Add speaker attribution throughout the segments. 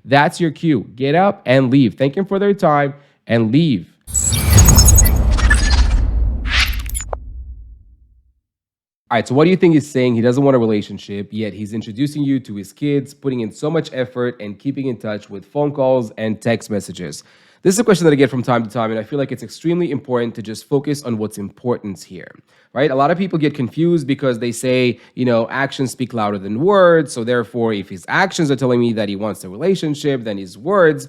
Speaker 1: That's your cue. Get up and leave. Thank them for their time and leave. All right, so what do you think he's saying? He doesn't want a relationship, yet he's introducing you to his kids, putting in so much effort and keeping in touch with phone calls and text messages. This is a question that I get from time to time, and I feel like it's extremely important to just focus on what's important here, right? A lot of people get confused because they say, actions speak louder than words. So therefore, if his actions are telling me that he wants a relationship, then his words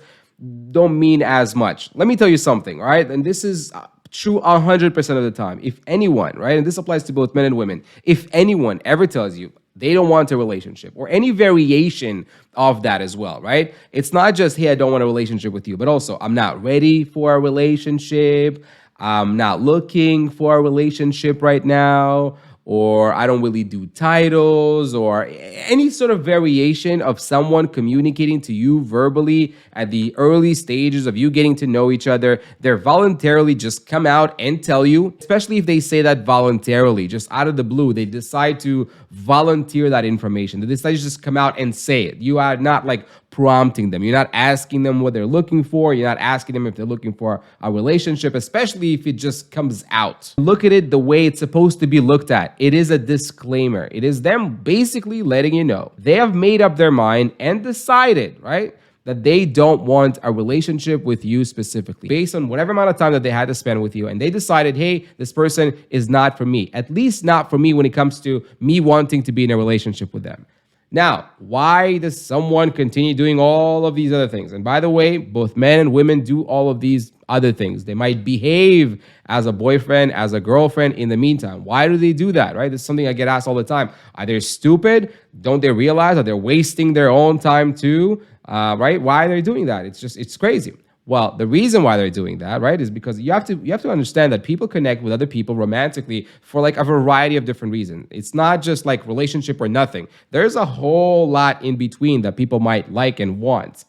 Speaker 1: don't mean as much. Let me tell you something, all right? And this is true 100% of the time. If anyone, right, and this applies to both men and women, if anyone ever tells you they don't want a relationship or any variation of that as well, right? It's not just, hey, I don't want a relationship with you, but also I'm not ready for a relationship. I'm not looking for a relationship right now, or I don't really do titles, or any sort of variation of someone communicating to you verbally at the early stages of you getting to know each other. They're voluntarily just come out and tell you, especially if they say that voluntarily, just out of the blue, they decide to volunteer that information. They decide to just come out and say it. You are not like prompting them. You're not asking them what they're looking for. You're not asking them if they're looking for a relationship, especially if it just comes out. Look at it the way it's supposed to be looked at. It is a disclaimer. It is them basically letting you know they have made up their mind and decided, right, that they don't want a relationship with you specifically based on whatever amount of time that they had to spend with you. And they decided, hey, this person is not for me, at least not for me when it comes to me wanting to be in a relationship with them. Now, why does someone continue doing all of these other things? And by the way, both men and women do all of these other things. They might behave as a boyfriend, as a girlfriend in the meantime. Why do they do that, right? This is something I get asked all the time. Are they stupid? Don't they realize that they're wasting their own time too, right? Why are they doing that? It's crazy. Well, the reason why they're doing that, right, is because you have to understand that people connect with other people romantically for like a variety of different reasons. It's not just like relationship or nothing. There's a whole lot in between that people might like and want,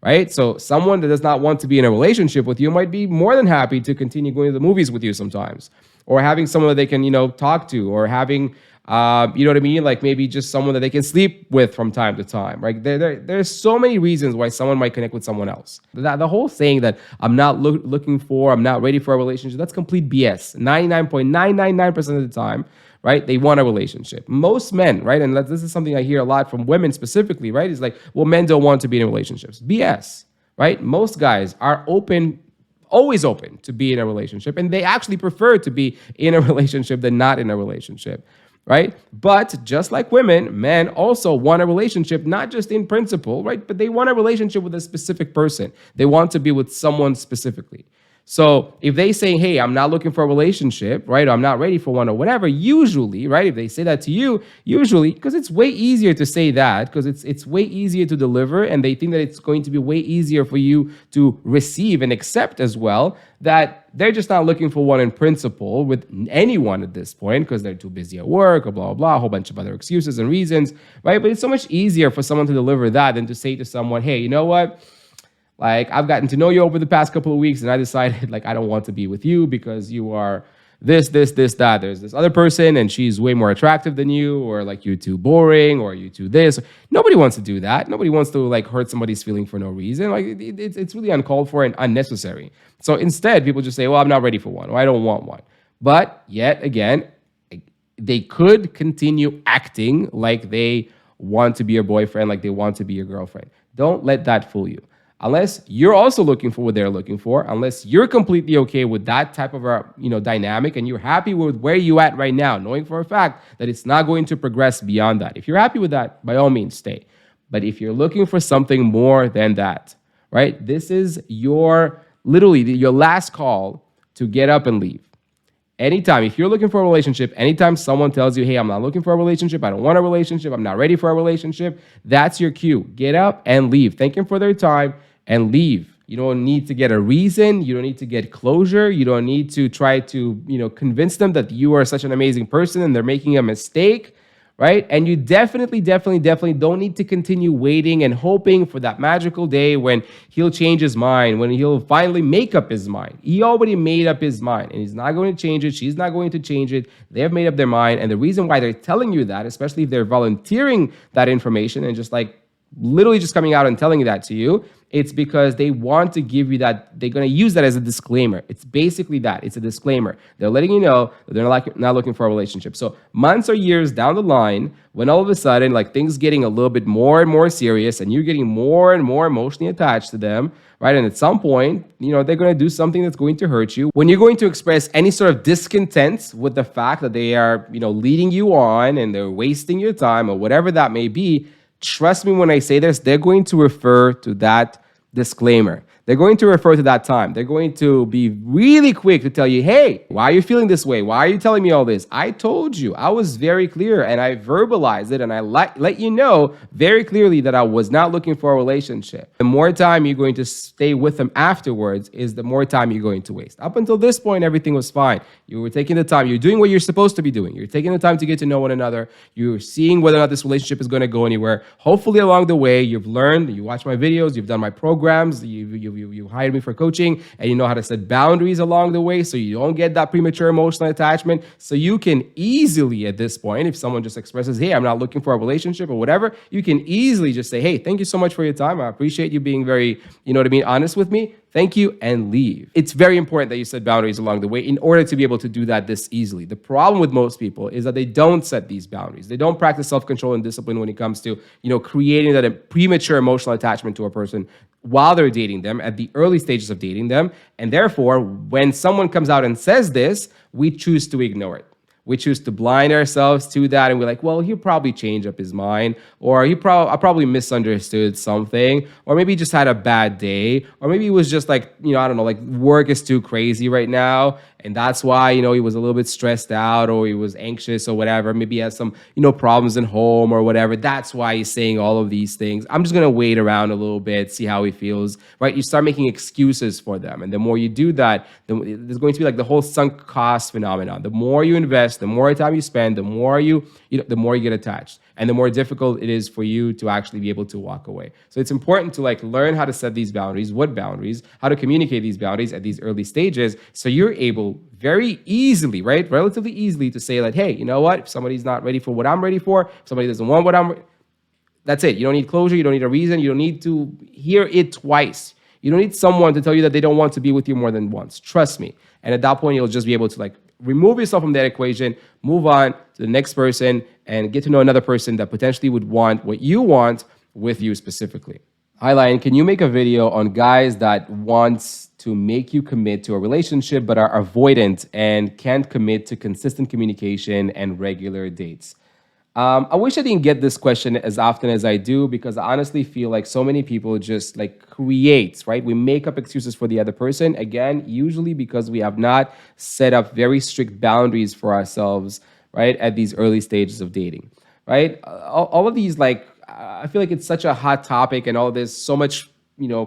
Speaker 1: right? So someone that does not want to be in a relationship with you might be more than happy to continue going to the movies with you sometimes, or having someone that they can, talk to, or having you know what I mean? Like maybe just someone that they can sleep with from time to time, right? There's so many reasons why someone might connect with someone else. The whole saying that I'm not looking for, I'm not ready for a relationship, that's complete BS. 99.999% of the time, right? They want a relationship. Most men, right? And this is something I hear a lot from women specifically, right? Is like, well, men don't want to be in relationships. BS, right? Most guys are always open to be in a relationship, and they actually prefer to be in a relationship than not in a relationship. Right? But just like women, men also want a relationship, not just in principle, right? But they want a relationship with a specific person. They want to be with someone specifically. So if they say, hey, I'm not looking for a relationship, right? Or I'm not ready for one or whatever, usually, right? If they say that to you, usually, because it's way easier to say that, because it's way easier to deliver, and they think that it's going to be way easier for you to receive and accept as well, that they're just not looking for one in principle with anyone at this point because they're too busy at work or blah, blah, blah, a whole bunch of other excuses and reasons, right? But it's so much easier for someone to deliver that than to say to someone, hey, you know what? Like, I've gotten to know you over the past couple of weeks, and I decided, like, I don't want to be with you because you are this, that. There's this other person, and she's way more attractive than you, or, like, you're too boring, or you too this. Nobody wants to do that. Nobody wants to, like, hurt somebody's feeling for no reason. Like, it's really uncalled for and unnecessary. So instead, people just say, well, I'm not ready for one, or I don't want one. But yet again, they could continue acting like they want to be your boyfriend, like they want to be your girlfriend. Don't let that fool you. Unless you're also looking for what they're looking for, unless you're completely okay with that type of a dynamic, and you're happy with where you at right now, knowing for a fact that it's not going to progress beyond that. If you're happy with that, by all means, stay. But if you're looking for something more than that, right, this is literally your last call to get up and leave. Anytime, if you're looking for a relationship, anytime someone tells you, hey, I'm not looking for a relationship, I don't want a relationship, I'm not ready for a relationship, that's your cue. Get up and leave. Thank them for their time and leave. You don't need to get a reason. You don't need to get closure. You don't need to try to, convince them that you are such an amazing person and they're making a mistake, right? And you definitely don't need to continue waiting and hoping for that magical day when he'll change his mind, when he'll finally make up his mind. He already made up his mind, and he's not going to change it. She's not going to change it. They have made up their mind. And the reason why they're telling you that, especially if they're volunteering that information and just like literally just coming out and telling that to you, it's because they want to give you that. They're going to use that as a disclaimer. It's basically that. It's a disclaimer. They're letting you know that they're not looking for a relationship. So months or years down the line, when all of a sudden, like, things getting a little bit more and more serious and you're getting more and more emotionally attached to them, right? And at some point, they're going to do something that's going to hurt you. When you're going to express any sort of discontent with the fact that they are, leading you on and they're wasting your time or whatever that may be, trust me when I say this, they're going to refer to that disclaimer. They're going to refer to that time. They're going to be really quick to tell you, hey, why are you feeling this way? Why are you telling me all this? I told you. I was very clear and I verbalized it and I let you know very clearly that I was not looking for a relationship. The more time you're going to stay with them afterwards is the more time you're going to waste. Up until this point, everything was fine. You were taking the time. You're doing what you're supposed to be doing. You're taking the time to get to know one another. You're seeing whether or not this relationship is going to go anywhere. Hopefully along the way, you've learned, you watch my videos, you've done my programs, you hired me for coaching, and you know how to set boundaries along the way so you don't get that premature emotional attachment. So you can easily, at this point, if someone just expresses, hey, I'm not looking for a relationship or whatever, you can easily just say, hey, thank you so much for your time. I appreciate you being very, honest with me. Thank you, and leave. It's very important that you set boundaries along the way in order to be able to do that this easily. The problem with most people is that they don't set these boundaries. They don't practice self-control and discipline when it comes to, creating that premature emotional attachment to a person while they're dating them at the early stages of dating them. And therefore, when someone comes out and says this, we choose to ignore it. We choose to blind ourselves to that, and we're like, well, he'll probably change up his mind, or I probably misunderstood something, or maybe he just had a bad day, or maybe he was just like, I don't know, like work is too crazy right now, and that's why, he was a little bit stressed out, or he was anxious or whatever. Maybe he has some, problems in home or whatever. That's why he's saying all of these things. I'm just going to wait around a little bit, see how he feels, right? You start making excuses for them. And the more you do that, there's going to be like the whole sunk cost phenomenon. The more you invest, the more time you spend, the more the more you get attached, and the more difficult it is for you to actually be able to walk away. So it's important to learn how to set these boundaries, how to communicate these boundaries at these early stages, so you're able very easily, right, relatively easily, to say that, hey, you know what, if somebody's not ready for what I'm ready for, if somebody doesn't want what that's it. You don't need closure. You don't need a reason. You don't need to hear it twice. You don't need someone to tell you that they don't want to be with you more than once. Trust me. And at that point, you'll just be able to remove yourself from that equation, move on to the next person, and get to know another person that potentially would want what you want with you specifically. Hi, Lion. Can you make a video on guys that wants to make you commit to a relationship but are avoidant and can't commit to consistent communication and regular dates? I wish I didn't get this question as often as I do, because I honestly feel like so many people just create, right? We make up excuses for the other person. Again, usually because we have not set up very strict boundaries for ourselves, right? At these early stages of dating, right? All of these, I feel like it's such a hot topic, and all this, so much,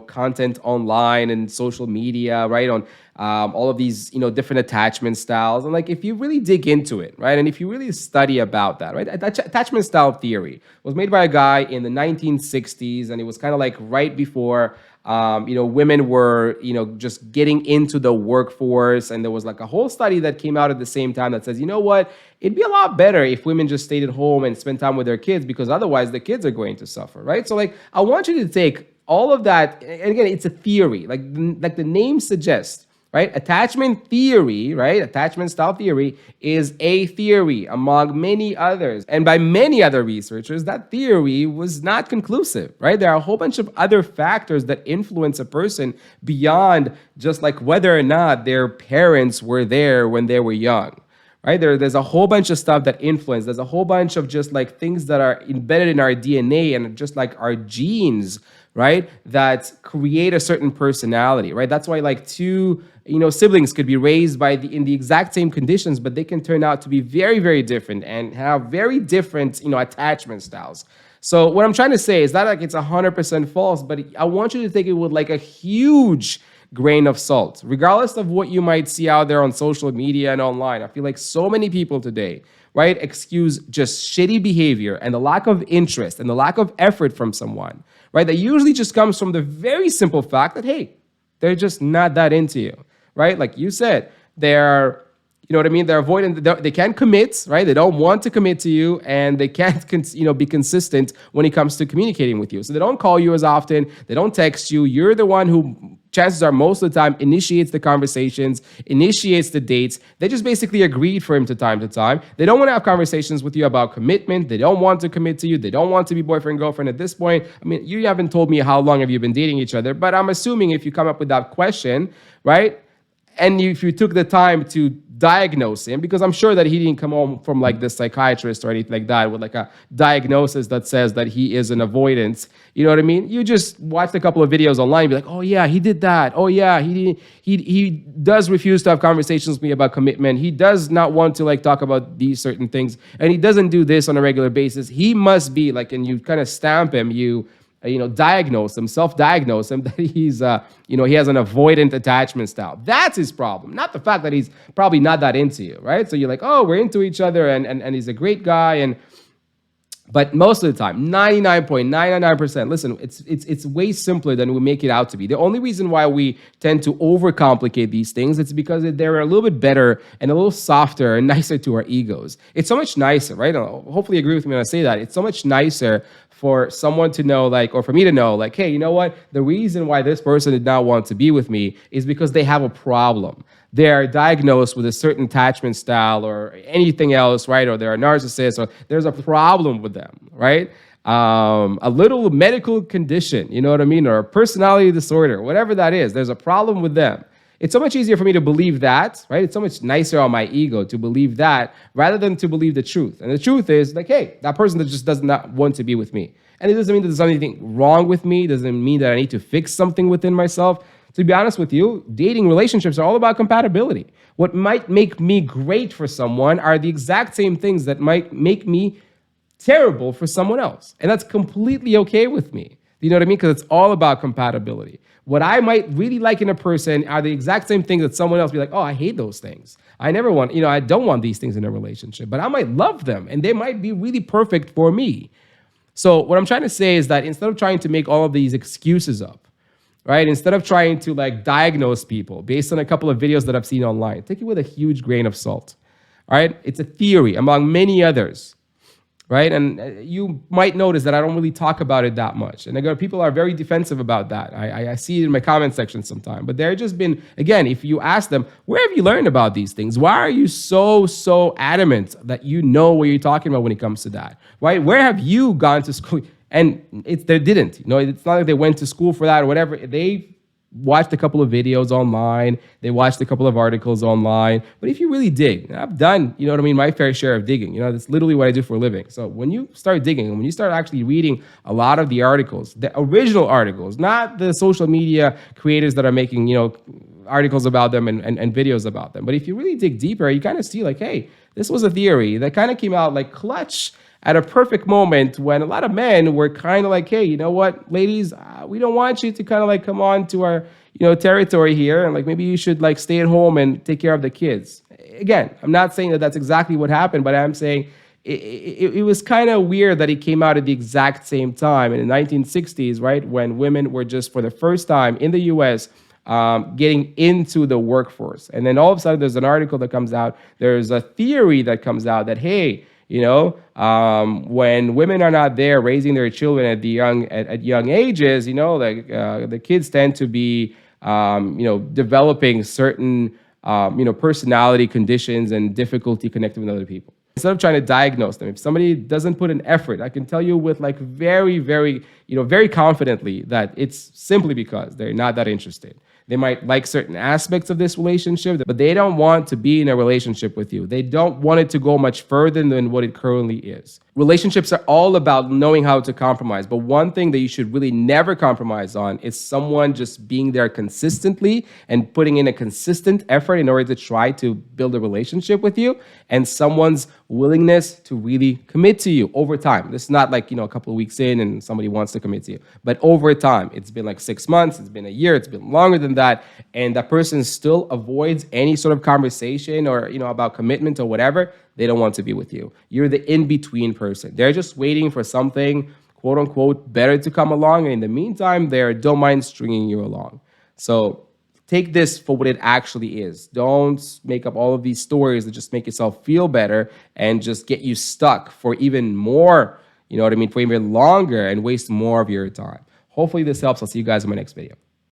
Speaker 1: content online and social media, right? On all of these, different attachment styles. And if you really dig into it, right? And if you really study about that, right? Attachment style theory was made by a guy in the 1960s. And it was kind of right before, women were, just getting into the workforce. And there was a whole study that came out at the same time that says, you know what? It'd be a lot better if women just stayed at home and spent time with their kids, because otherwise the kids are going to suffer, right? So I want you to take all of that, and again, it's a theory, like the name suggests, right? Attachment theory, right? Attachment style theory is a theory among many others. And by many other researchers, that theory was not conclusive, right? There are a whole bunch of other factors that influence a person beyond just whether or not their parents were there when they were young. Right? There's a whole bunch of stuff that influence. There's a whole bunch of just things that are embedded in our DNA and just our genes, right? That create a certain personality, right? That's why two, siblings could be raised in the exact same conditions, but they can turn out to be very, very different and have very different, attachment styles. So what I'm trying to say is that it's 100% false, but I want you to take it with a huge grain of salt, regardless of what you might see out there on social media and online. I feel like so many people today, right, excuse just shitty behavior and the lack of interest and the lack of effort from someone, right? That usually just comes from the very simple fact that, hey, they're just not that into you, right? Like you said, they're You know what I mean? They're avoiding. They can't commit, right? They don't want to commit to you, and they can't, be consistent when it comes to communicating with you. So they don't call you as often. They don't text you. You're the one who, chances are, most of the time, initiates the conversations, initiates the dates. They just basically agreed for him to time to time. They don't want to have conversations with you about commitment. They don't want to commit to you. They don't want to be boyfriend girlfriend at this point. I mean, you haven't told me how long have you been dating each other, but I'm assuming if you come up with that question, right? And if you took the time to diagnose him, because I'm sure that he didn't come home from like this psychiatrist or anything like that with like a diagnosis that says that he is an avoidance. You know what I mean? You just watched a couple of videos online, be like, oh yeah, he did that. Oh yeah, he does refuse to have conversations with me about commitment. He does not want to like talk about these certain things, and he doesn't do this on a regular basis. He must be like, and you kind of stamp him, diagnose him, self-diagnose him that he's, he has an avoidant attachment style. That's his problem, not the fact that he's probably not that into you, right? So you're like, oh, we're into each other, and he's a great guy, but most of the time, 99.999%, listen, it's way simpler than we make it out to be. The only reason why we tend to overcomplicate these things, it's because they're a little bit better and a little softer and nicer to our egos. It's so much nicer, right? Hopefully you agree with me when I say that. It's so much nicer for someone to know, like, or for me to know, like, hey, you know what? The reason why this person did not want to be with me is because they have a problem. They're diagnosed with a certain attachment style or anything else, right? Or they're a narcissist, or there's a problem with them, right? A little medical condition, you know what I mean? Or a personality disorder, whatever that is, there's a problem with them. It's so much easier for me to believe that, right? It's so much nicer on my ego to believe that rather than to believe the truth. And the truth is like, hey, that person that just does not want to be with me. And it doesn't mean that there's anything wrong with me. It doesn't mean that I need to fix something within myself. To be honest with you, dating relationships are all about compatibility. What might make me great for someone are the exact same things that might make me terrible for someone else. And that's completely okay with me. You know what I mean? Because it's all about compatibility. What I might really like in a person are the exact same things that someone else be like, oh, I hate those things. I never want, I don't want these things in a relationship, but I might love them and they might be really perfect for me. So what I'm trying to say is that instead of trying to make all of these excuses up, right? Instead of trying to like diagnose people based on a couple of videos that I've seen online, take it with a huge grain of salt. All right? It's a theory among many others, right? And you might notice that I don't really talk about it that much. And again, people are very defensive about that. I see it in my comment section sometimes. But they're just been, again, if you ask them, where have you learned about these things? Why are you so adamant that you know what you're talking about when it comes to that, right? Where have you gone to school? And they didn't. It's not like they went to school for that or whatever. They watched a couple of videos online. They watched a couple of articles online. But if you really dig, I've done, my fair share of digging. That's literally what I do for a living. So when you start digging and when you start actually reading a lot of the articles, the original articles, not the social media creators that are making, articles about them and videos about them. But if you really dig deeper, you kind of see like, hey, this was a theory that kind of came out like clutch at a perfect moment when a lot of men were kind of like, hey, you know what, ladies, we don't want you to kind of like come on to our, territory here. And like, maybe you should like stay at home and take care of the kids. Again, I'm not saying that that's exactly what happened, but I'm saying it was kind of weird that it came out at the exact same time in the 1960s, right? When women were just for the first time in the US, getting into the workforce. And then all of a sudden there's an article that comes out. There's a theory that comes out that, hey, when women are not there raising their children at young ages, the kids tend to be, developing certain, personality conditions and difficulty connecting with other people. Instead of trying to diagnose them, if somebody doesn't put an effort, I can tell you with like very, very, very confidently that it's simply because they're not that interested. They might like certain aspects of this relationship, but they don't want to be in a relationship with you. They don't want it to go much further than what it currently is. Relationships are all about knowing how to compromise. But one thing that you should really never compromise on is someone just being there consistently and putting in a consistent effort in order to try to build a relationship with you, and someone's willingness to really commit to you over time. It's not like, a couple of weeks in and somebody wants to commit to you, but over time. It's been like 6 months, it's been a year, it's been longer than that, and that person still avoids any sort of conversation or, about commitment or whatever. They don't want to be with you. You're the in-between person. They're just waiting for something, quote unquote, better to come along. And in the meantime, they don't mind stringing you along. So take this for what it actually is. Don't make up all of these stories that just make yourself feel better and just get you stuck for even more, you know what I mean, for even longer and waste more of your time. Hopefully this helps. I'll see you guys in my next video.